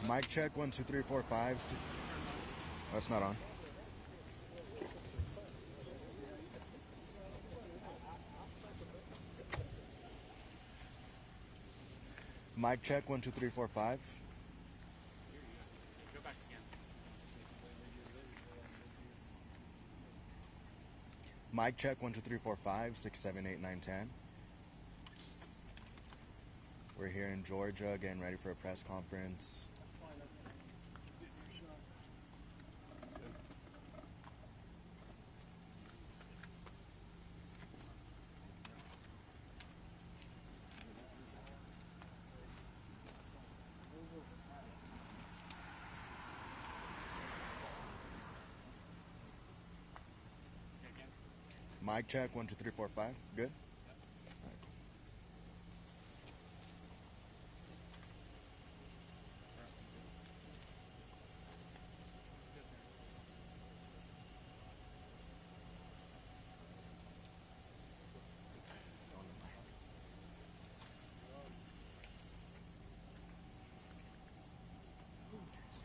Mic check, 1, 2, 3, 4, 5. Oh, it's not on. Mic check, 1, 2, 3, 4, 5. Go back again. Mic check, 1, 2, 3, 4, 5, 6, 7, 8, 9, 10. We're here in Georgia, getting ready for a press conference. Mic check, 1, 2, 3, 4, 5. Good?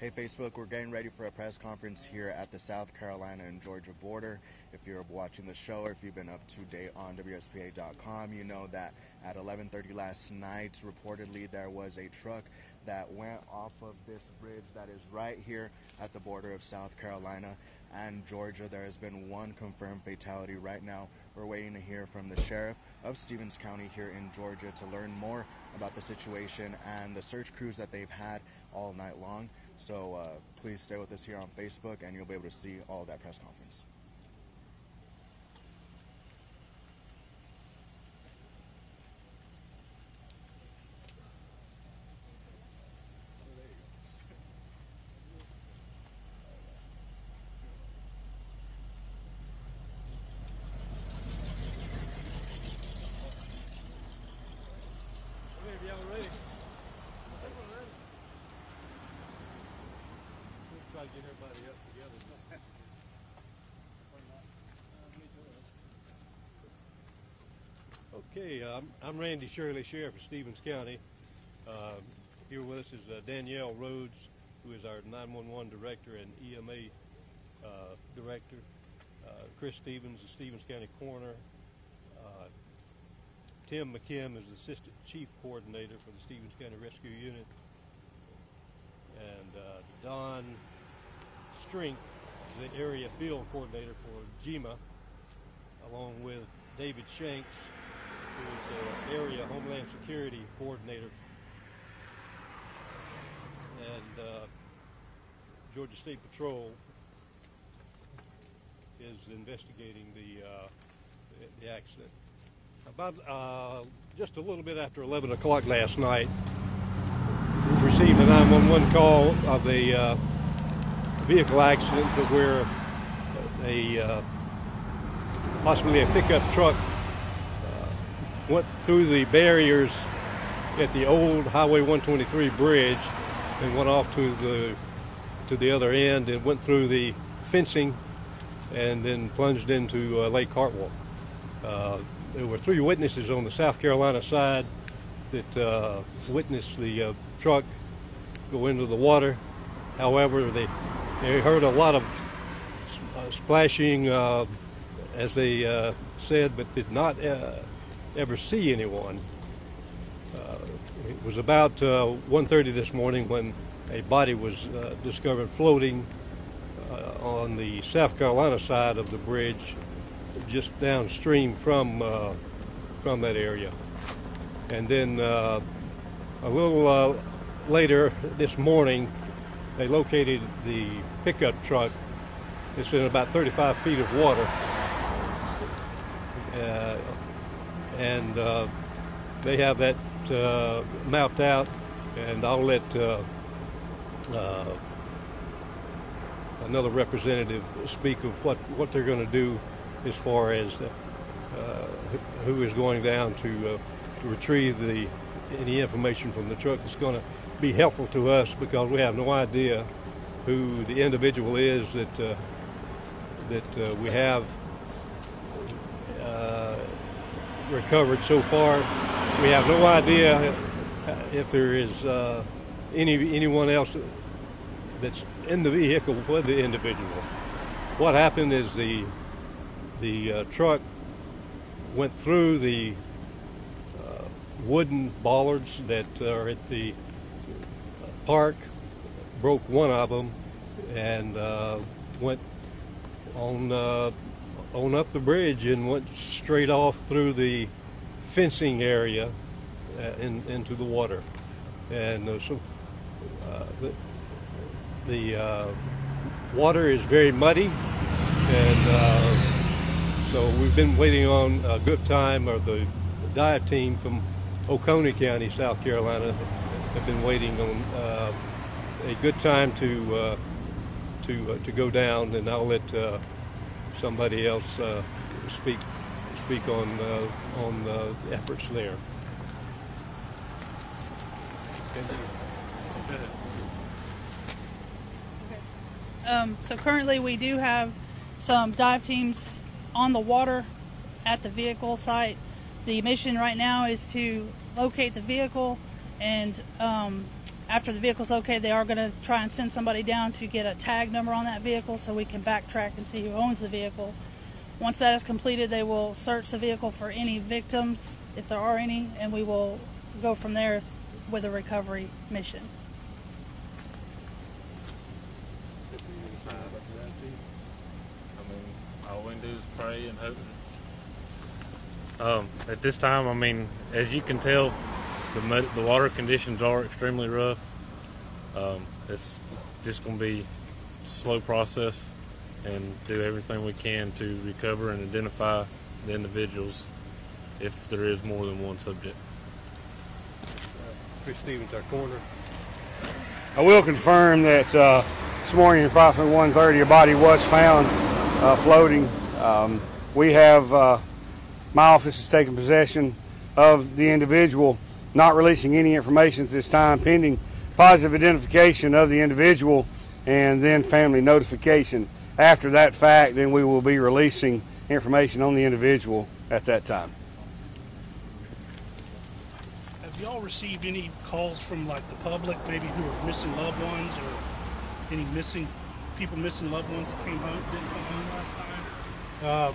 Hey Facebook, we're getting ready for a press conference here at the South Carolina and Georgia border. If you're watching the show or if you've been up to date on WSPA.com, you know that at 11:30 last night, reportedly there was a truck that went off of this bridge that is right here at the border of South Carolina and Georgia. There has been one confirmed fatality right now. We're waiting to hear from the sheriff of Stevens County here in Georgia to learn more about the situation and the search crews that they've had all night long. So please stay with us here on Facebook and you'll be able to see all of that press conference. Y'all ready? Try to get everybody up together. Okay, I'm Randy Shirley, Sheriff of Stevens County. Here with us is Danielle Rhodes, who is our 911 Director and EMA Director. Chris Stevens, the Stevens County Coroner. Tim McKim is the Assistant Chief Coordinator for the Stevens County Rescue Unit. And Don Strink, the Area Field Coordinator for GEMA, along with David Shanks, who is the Area Homeland Security Coordinator. And Georgia State Patrol is investigating the accident. About just a little bit after 11 o'clock last night, we received a 911 call of a vehicle accident where possibly a pickup truck went through the barriers at the old Highway 123 bridge and went off to the other end and went through the fencing and then plunged into Lake Hartwell. There were 3 witnesses on the South Carolina side that witnessed the truck go into the water. However, they heard a lot of splashing, as they said, but did not ever see anyone. It was about 1:30 this morning when a body was discovered floating on the South Carolina side of the bridge, just downstream from that area. And then a little later this morning, they located the pickup truck. It's in about 35 feet of water, and they have that mapped out. And I'll let another representative speak of what they're going to do as far as who is going down to retrieve any information from the truck that's going to be helpful to us, because we have no idea who the individual is that we have recovered so far. We have no idea if there is anyone else that's in the vehicle with the individual. What happened is the truck went through the wooden bollards that are at the park, broke one of them, and went on up the bridge and went straight off through the fencing area into the water. And so the water is very muddy, and so we've been waiting on a good time, or the dive team from Oconee County, South Carolina, have been waiting on a good time to go down, and I'll let somebody else speak on the efforts there. So currently we do have some dive teams on the water at the vehicle site. The mission right now is to locate the vehicle, and after the vehicle's okay, they are going to try and send somebody down to get a tag number on that vehicle so we can backtrack and see who owns the vehicle. Once that is completed, they will search the vehicle for any victims, if there are any, and we will go from there with a recovery mission. All we can do is pray and hope. At this time, I mean, as you can tell, the water conditions are extremely rough. It's just going to be a slow process, and do everything we can to recover and identify the individuals if there is more than one subject. Chris Stevens, our coroner. I will confirm that this morning at approximately 1:30 a body was found floating. We have, my office has taken possession of the individual, not releasing any information at this time, pending positive identification of the individual and then family notification. After that fact, then we will be releasing information on the individual at that time. Have y'all received any calls from like the public, maybe who are missing loved ones, or any people missing loved ones that didn't come home last night?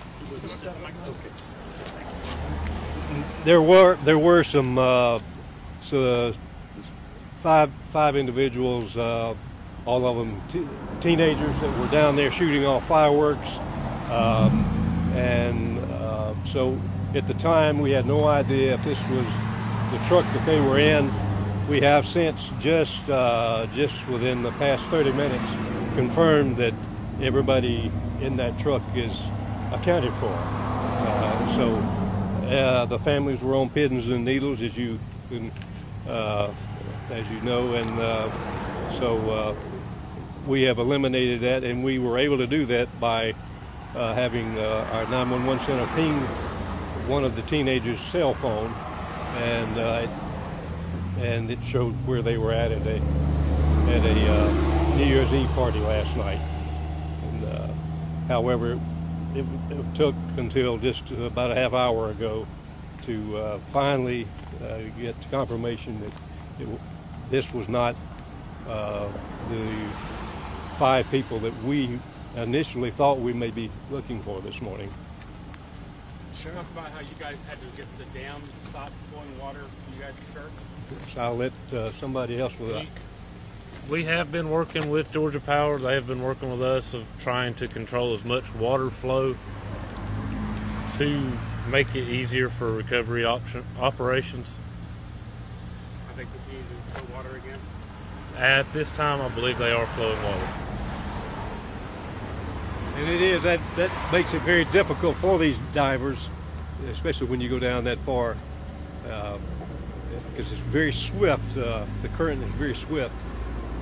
There were some five individuals, all of them teenagers, that were down there shooting off fireworks, so at the time we had no idea if this was the truck that they were in. We have since just within the past 30 minutes confirmed that everybody in that truck is accounted for. The families were on pins and needles, as you know, and so we have eliminated that, and we were able to do that by having our 911 center ping one of the teenagers' cell phone, and it showed where they were at a New Year's Eve party last night. And however, it took until just about a half hour ago to finally get confirmation that this was not the 5 people that we initially thought we may be looking for this morning. Sure. Talk about how you guys had to get the dam to stop flowing water for you guys to search. So I'll let somebody else with that. We have been working with Georgia Power. They have been working with us of trying to control as much water flow to make it easier for recovery operations. I think we need to flow water again. At this time, I believe they are flowing water. And it is, that makes it very difficult for these divers, especially when you go down that far, because it's very swift. The current is very swift.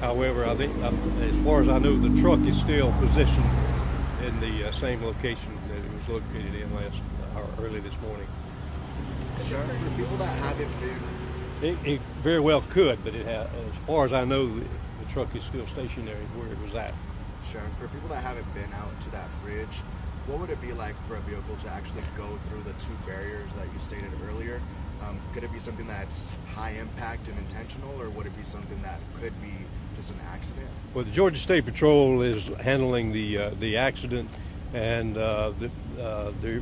However, I think, as far as I know, the truck is still positioned in the same location that it was located in early this morning. Sure. For people that haven't been, it very well could, but as far as I know, the truck is still stationary where it was at. Sharon, for people that haven't been out to that bridge, what would it be like for a vehicle to actually go through the 2 barriers that you stated earlier? Could it be something that's high impact and intentional, or would it be something that could be just an accident? Well, the Georgia State Patrol is handling the accident, and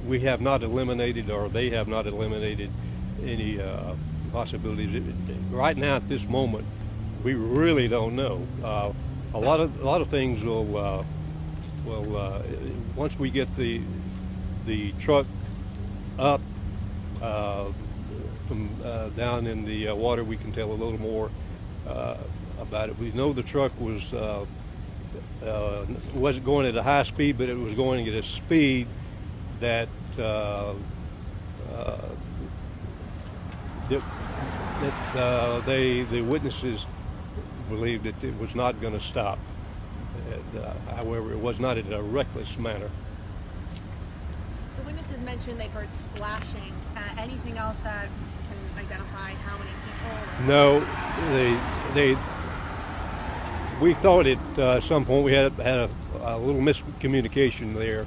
we have not eliminated, or they have not eliminated, any possibilities. Right now, at this moment, we really don't know. A lot of things will once we get the truck up from down in the water, we can tell a little more about it. We know the truck wasn't going at a high speed, but it was going at a speed that the witnesses believed that it was not going to stop. However, it was not in a reckless manner. The witnesses mentioned they heard splashing. Anything else that can identify how many people? No, we thought at some point we had a little miscommunication there,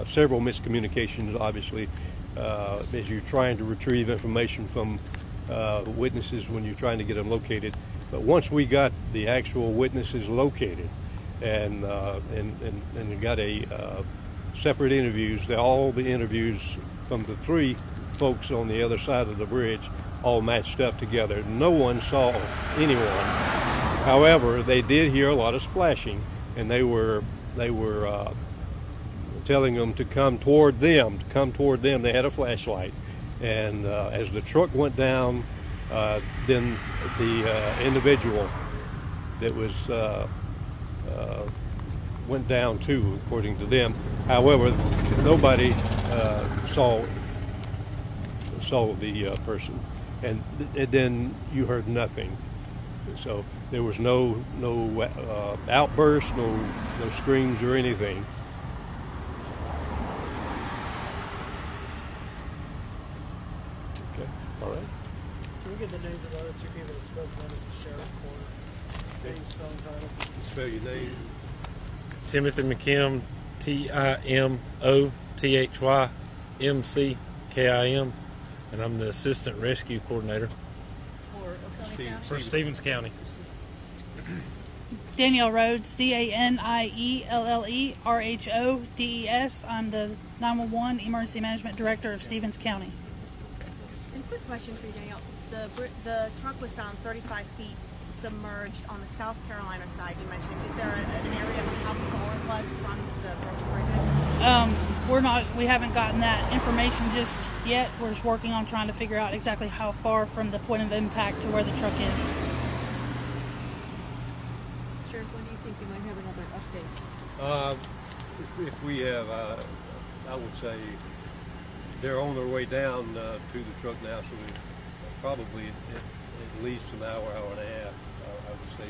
several miscommunications, obviously, as you're trying to retrieve information from witnesses when you're trying to get them located. But once we got the actual witnesses located and got a separate interviews, all the interviews from the three folks on the other side of the bridge all matched up together. No one saw anyone. However, they did hear a lot of splashing, and they were telling them to come toward them. They had a flashlight, and as the truck went down, then the individual that was went down too, according to them. However, nobody saw the person, and then you heard nothing. So there was no outbursts, no screams or anything. Okay, all right. Can we get the names of the other two people that spoke? One is the sheriff corner. Name, spelling, title. Spell your name. Timothy McKim, TIMOTHYMCKIM, and I'm the assistant rescue coordinator for Stevens County. Danielle Rhodes, DANIELLERHODES. I'm the 911 Emergency Management Director of Stevens County. And quick question for you, Danielle. The truck was found 35 feet submerged on the South Carolina side, you mentioned. Is there an area of how far it was from the broken bridges? We haven't gotten that information just yet. We're just working on trying to figure out exactly how far from the point of impact to where the truck is. Sheriff, when do you think you might have another update? If we have, I would say they're on their way down to the truck now, so we probably at least an hour and a half. I would say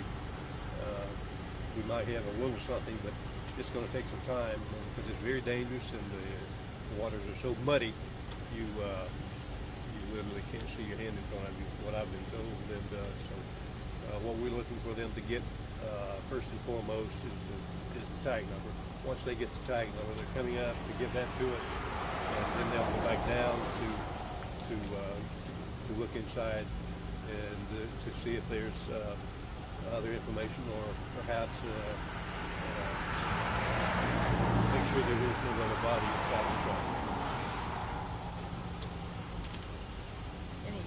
we might have a little something, but it's going to take some time because it's very dangerous and the waters are so muddy. You literally can't see your hand in front of you. What I've been told, and so what we're looking for them to get first and foremost is the tag number. Once they get the tag number, they're coming up to give that to us, and then they'll go back down to look inside and to see if there's other information, or perhaps make sure there is no other body inside the truck. Any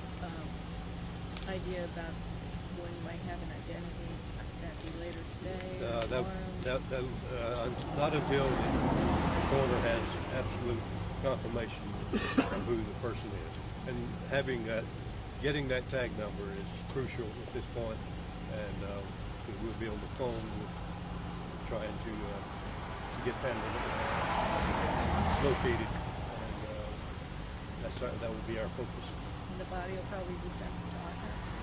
idea about when you might have an identity? Could that be later today? Not until the coroner has absolute confirmation of who the person is, and getting that tag number is crucial at this point, and because we'll be on the phone trying to get that located, and that will be our focus. And the body will probably be sent to autopsy.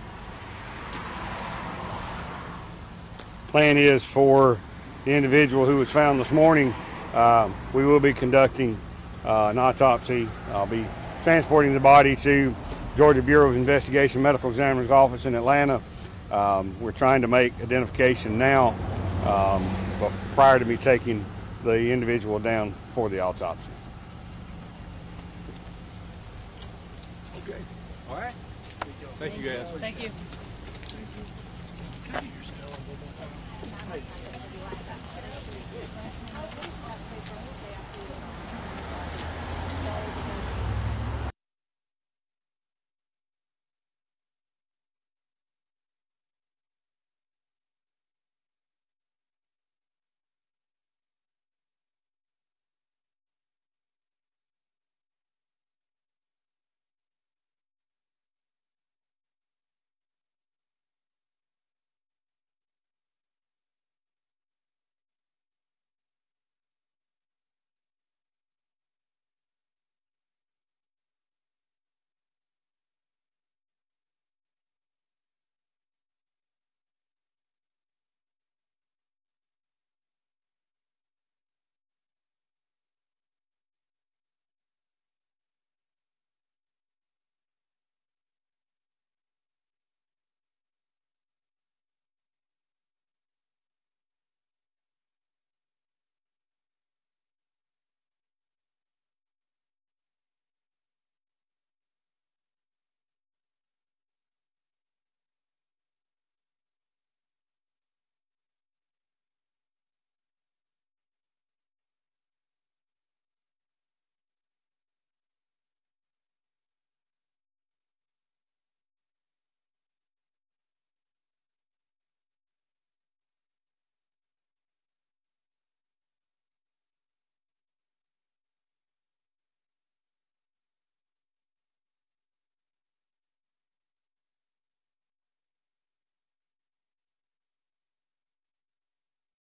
Plan is for the individual who was found this morning, we will be conducting an autopsy. I'll be transporting the body to Georgia Bureau of Investigation Medical Examiner's Office in Atlanta. We're trying to make identification now, but prior to me taking the individual down for the autopsy. Okay. All right. Thank you, guys. Thank you.